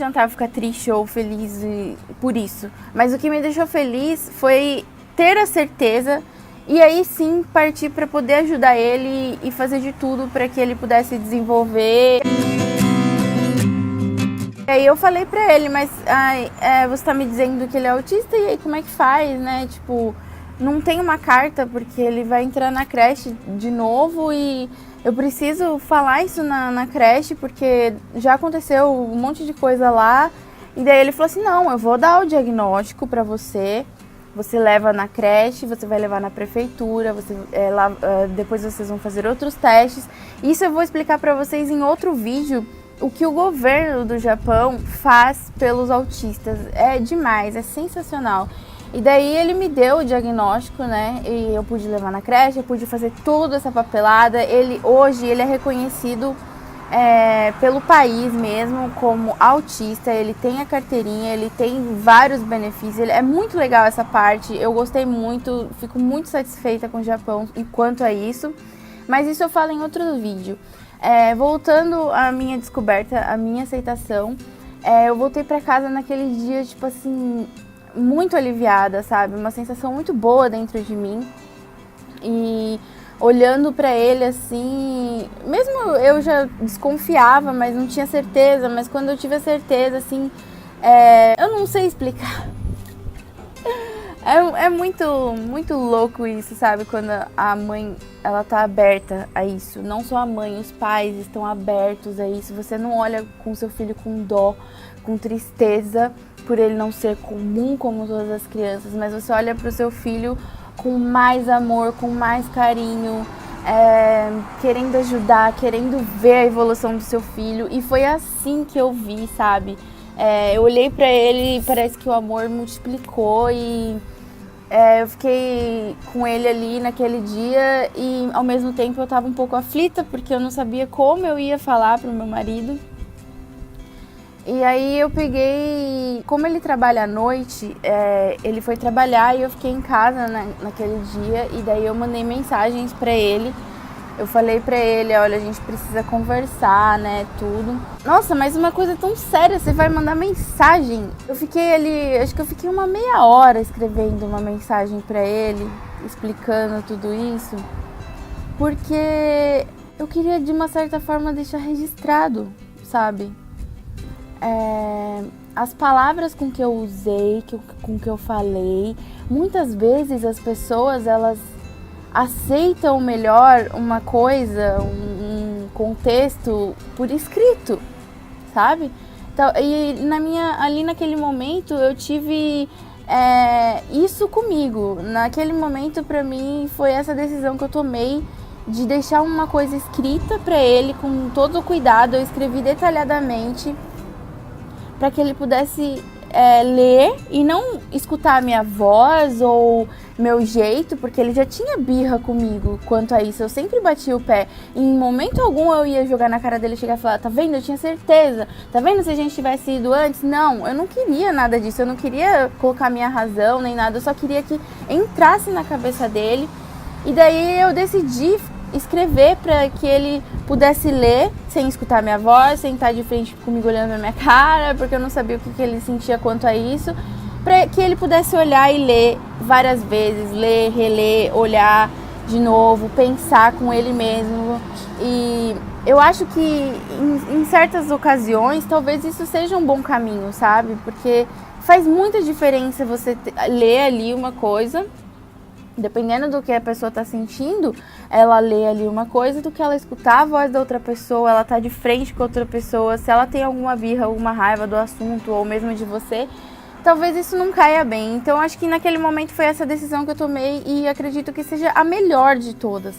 adiantava ficar triste ou feliz por isso. Mas o que me deixou feliz foi ter a certeza e aí sim partir para poder ajudar ele e fazer de tudo para que ele pudesse desenvolver. E aí eu falei pra ele, mas você tá me dizendo que ele é autista, e aí como é que faz, né? Tipo, não tem uma carta porque ele vai entrar na creche de novo e eu preciso falar isso na creche porque já aconteceu um monte de coisa lá. E daí ele falou assim, não, eu vou dar o diagnóstico pra você, você leva na creche, você vai levar na prefeitura, depois vocês vão fazer outros testes. Isso eu vou explicar pra vocês em outro vídeo. O que o governo do Japão faz pelos autistas é demais, é sensacional. E daí ele me deu o diagnóstico, né? E eu pude levar na creche, eu pude fazer toda essa papelada. Hoje ele é reconhecido pelo país mesmo como autista, ele tem a carteirinha, ele tem vários benefícios. É muito legal essa parte, eu gostei muito, fico muito satisfeita com o Japão quanto a isso. Mas isso eu falo em outro vídeo. Voltando à minha descoberta, à minha aceitação, eu voltei pra casa naquele dia, tipo assim, muito aliviada, sabe? Uma sensação muito boa dentro de mim. E olhando pra ele assim, mesmo eu já desconfiava, mas não tinha certeza, mas quando eu tive a certeza, assim, eu não sei explicar. É muito louco isso, sabe? Quando a mãe, ela tá aberta a isso. Não só a mãe, os pais estão abertos a isso. Você não olha com seu filho com dó, com tristeza, por ele não ser comum como todas as crianças, mas você olha pro seu filho com mais amor, com mais carinho, querendo ajudar, querendo ver a evolução do seu filho. E foi assim que eu vi, sabe? Eu olhei pra ele e parece que o amor multiplicou e eu fiquei com ele ali naquele dia e ao mesmo tempo eu tava um pouco aflita porque eu não sabia como eu ia falar pro meu marido. E aí eu peguei, como ele trabalha à noite, ele foi trabalhar e eu fiquei em casa naquele dia e daí eu mandei mensagens pra ele. Eu falei pra ele, olha, a gente precisa conversar, né, tudo. Nossa, mas uma coisa tão séria, você vai mandar mensagem? Eu fiquei ali, acho que eu fiquei uma meia hora escrevendo uma mensagem pra ele, explicando tudo isso. Porque eu queria, de uma certa forma, deixar registrado, sabe? As palavras com que eu usei, com que eu falei, muitas vezes as pessoas, elas aceitam melhor uma coisa, um contexto por escrito, sabe? Então, e ali naquele momento eu tive isso comigo. Naquele momento pra mim foi essa decisão que eu tomei de deixar uma coisa escrita pra ele com todo o cuidado. Eu escrevi detalhadamente para que ele pudesse ler e não escutar a minha voz ou meu jeito, porque ele já tinha birra comigo quanto a isso. Eu sempre bati o pé. Em momento algum eu ia jogar na cara dele e chegar e falar, tá vendo? Eu tinha certeza. Tá vendo se a gente tivesse ido antes? Não, eu não queria nada disso. Eu não queria colocar minha razão nem nada. Eu só queria que entrasse na cabeça dele. E daí eu decidi escrever para que ele pudesse ler sem escutar minha voz, sem estar de frente comigo olhando na minha cara, porque eu não sabia o que ele sentia quanto a isso, para que ele pudesse olhar e ler várias vezes, ler, reler, olhar de novo, pensar com ele mesmo. E eu acho que em certas ocasiões talvez isso seja um bom caminho, sabe? Porque faz muita diferença você ler ali uma coisa, dependendo do que a pessoa tá sentindo, ela lê ali uma coisa, do que ela escutar a voz da outra pessoa, ela tá de frente com outra pessoa, se ela tem alguma birra, alguma raiva do assunto ou mesmo de você, talvez isso não caia bem. Então acho que naquele momento foi essa decisão que eu tomei e acredito que seja a melhor de todas.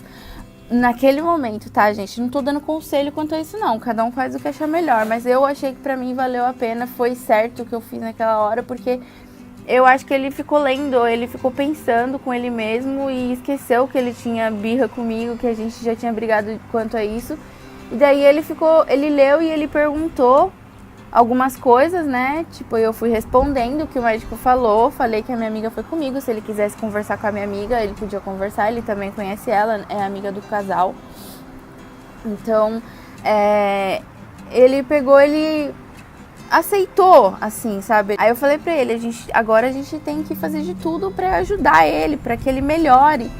Naquele momento, tá, gente? Não tô dando conselho quanto a isso, não. Cada um faz o que achar melhor, mas eu achei que pra mim valeu a pena, foi certo o que eu fiz naquela hora, porque eu acho que ele ficou lendo, ele ficou pensando com ele mesmo e esqueceu que ele tinha birra comigo, que a gente já tinha brigado quanto a isso. E daí ele leu e ele perguntou algumas coisas, né? Tipo, eu fui respondendo o que o médico falou, falei que a minha amiga foi comigo, se ele quisesse conversar com a minha amiga, ele podia conversar, ele também conhece ela, é amiga do casal. Então, ele pegou, ele aceitou, assim, sabe? Aí eu falei pra ele, agora a gente tem que fazer de tudo pra ajudar ele, pra que ele melhore.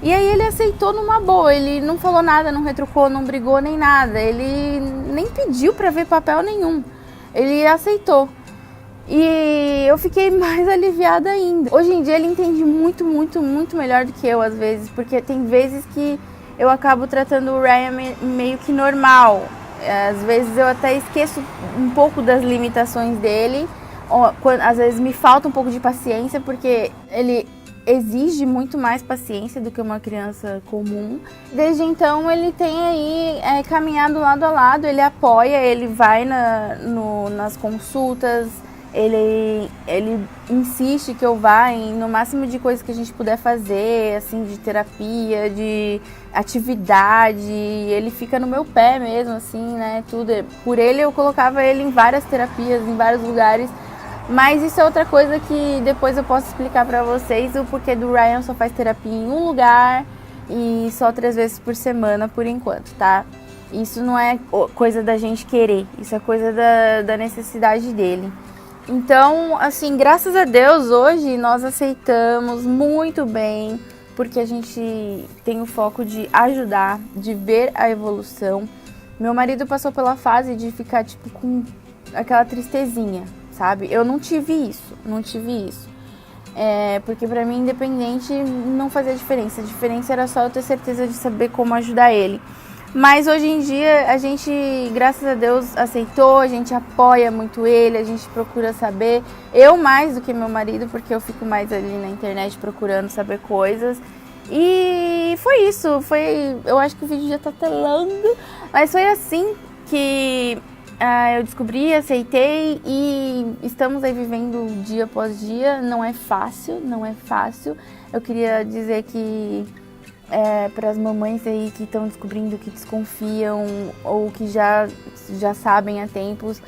E aí ele aceitou numa boa, ele não falou nada, não retrucou, não brigou nem nada, ele nem pediu pra ver papel nenhum, ele aceitou. E eu fiquei mais aliviada ainda. Hoje em dia ele entende muito, muito, muito melhor do que eu às vezes, porque tem vezes que eu acabo tratando o Ryan meio que normal. Às vezes eu até esqueço um pouco das limitações dele, às vezes me falta um pouco de paciência, porque ele exige muito mais paciência do que uma criança comum. Desde então ele tem aí caminhado lado a lado, ele apoia, ele vai nas consultas, ele insiste que eu vá no máximo de coisas que a gente puder fazer, assim, de terapia, de atividade, ele fica no meu pé mesmo, assim, né, tudo. Por ele eu colocava ele em várias terapias, em vários lugares, mas isso é outra coisa que depois eu posso explicar pra vocês, o porquê do Ryan só faz terapia em um lugar e só 3 vezes por semana por enquanto, tá? Isso não é coisa da gente querer, isso é coisa da necessidade dele. Então, assim, graças a Deus, hoje nós aceitamos muito bem, porque a gente tem o foco de ajudar, de ver a evolução. Meu marido passou pela fase de ficar, tipo, com aquela tristezinha, sabe? Eu não tive isso. Porque pra mim, independente, não fazia diferença. A diferença era só eu ter certeza de saber como ajudar ele. Mas hoje em dia a gente, graças a Deus, aceitou, a gente apoia muito ele, a gente procura saber. Eu mais do que meu marido, porque eu fico mais ali na internet procurando saber coisas. E foi isso, eu acho que o vídeo já tá telando, mas foi assim que eu descobri, aceitei e estamos aí vivendo dia após dia. Não é fácil. Eu queria dizer que para as mamães aí que estão descobrindo, que desconfiam ou que já sabem há tempos,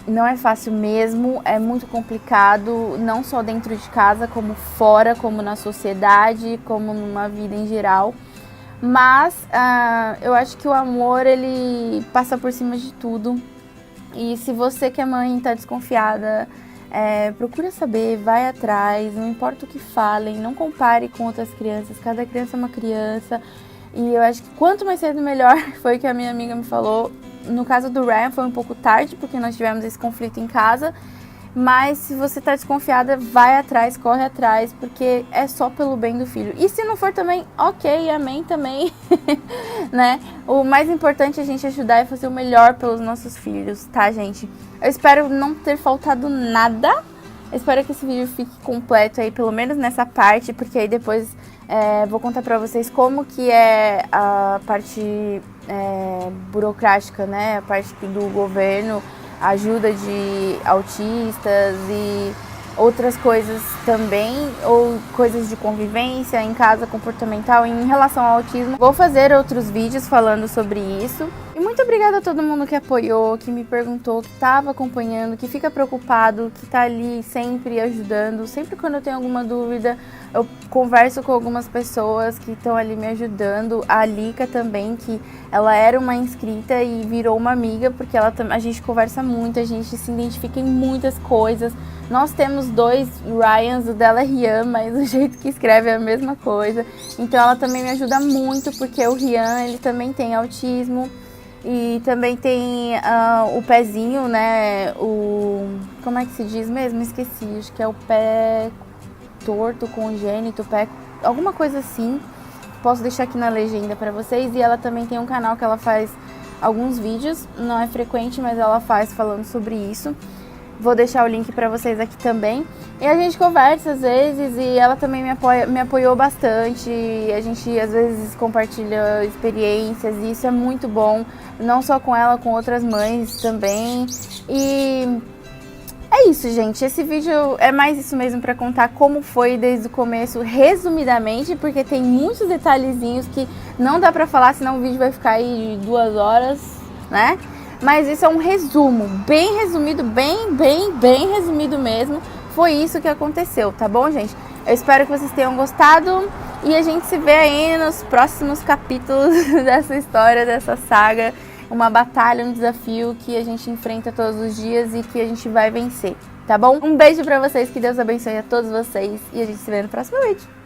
não é fácil mesmo, é muito complicado, não só dentro de casa, como fora, como na sociedade, como numa vida em geral. Mas eu acho que o amor, ele passa por cima de tudo. E se você que é mãe está desconfiada, procura saber, vai atrás, não importa o que falem, não compare com outras crianças, cada criança é uma criança. E eu acho que quanto mais cedo melhor, foi o que a minha amiga me falou. No caso do Ryan foi um pouco tarde, porque nós tivemos esse conflito em casa. Mas se você tá desconfiada, vai atrás, corre atrás, porque é só pelo bem do filho. E se não for também, ok, amém também, né? O mais importante é a gente ajudar e fazer o melhor pelos nossos filhos, tá, gente? Eu espero não ter faltado nada. Eu espero que esse vídeo fique completo aí, pelo menos nessa parte, porque aí depois vou contar pra vocês como que é a parte burocrática, né? A parte do governo, ajuda de autistas e outras coisas também, ou coisas de convivência em casa, comportamental, em relação ao autismo. Vou fazer outros vídeos falando sobre isso. E muito obrigada a todo mundo que apoiou, que me perguntou, que estava acompanhando, que fica preocupado, que está ali sempre ajudando. Sempre quando eu tenho alguma dúvida, eu converso com algumas pessoas que estão ali me ajudando. A Lika também, que ela era uma inscrita e virou uma amiga, porque a gente conversa muito, a gente se identifica em muitas coisas. Nós temos 2 Ryans, o dela é Rian, mas o jeito que escreve é a mesma coisa. Então ela também me ajuda muito, porque o Rian, ele também tem autismo. E também tem o pezinho, né, como é que se diz mesmo? Esqueci, acho que é o pé torto, congênito, alguma coisa assim. Posso deixar aqui na legenda pra vocês. E ela também tem um canal que ela faz alguns vídeos, não é frequente, mas ela faz falando sobre isso. Vou deixar o link pra vocês aqui também. E a gente conversa às vezes e ela também me apoiou bastante. A gente às vezes compartilha experiências e isso é muito bom. Não só com ela, com outras mães também. E é isso, gente. Esse vídeo é mais isso mesmo pra contar como foi desde o começo, resumidamente, porque tem muitos detalhezinhos que não dá pra falar, senão o vídeo vai ficar aí 2 horas, né? Mas isso é um resumo, bem resumido, bem resumido mesmo. Foi isso que aconteceu, tá bom, gente? Eu espero que vocês tenham gostado e a gente se vê aí nos próximos capítulos dessa história, dessa saga. uma batalha, um desafio que a gente enfrenta todos os dias e que a gente vai vencer, tá bom? Um beijo pra vocês, que Deus abençoe a todos vocês e a gente se vê no próximo vídeo.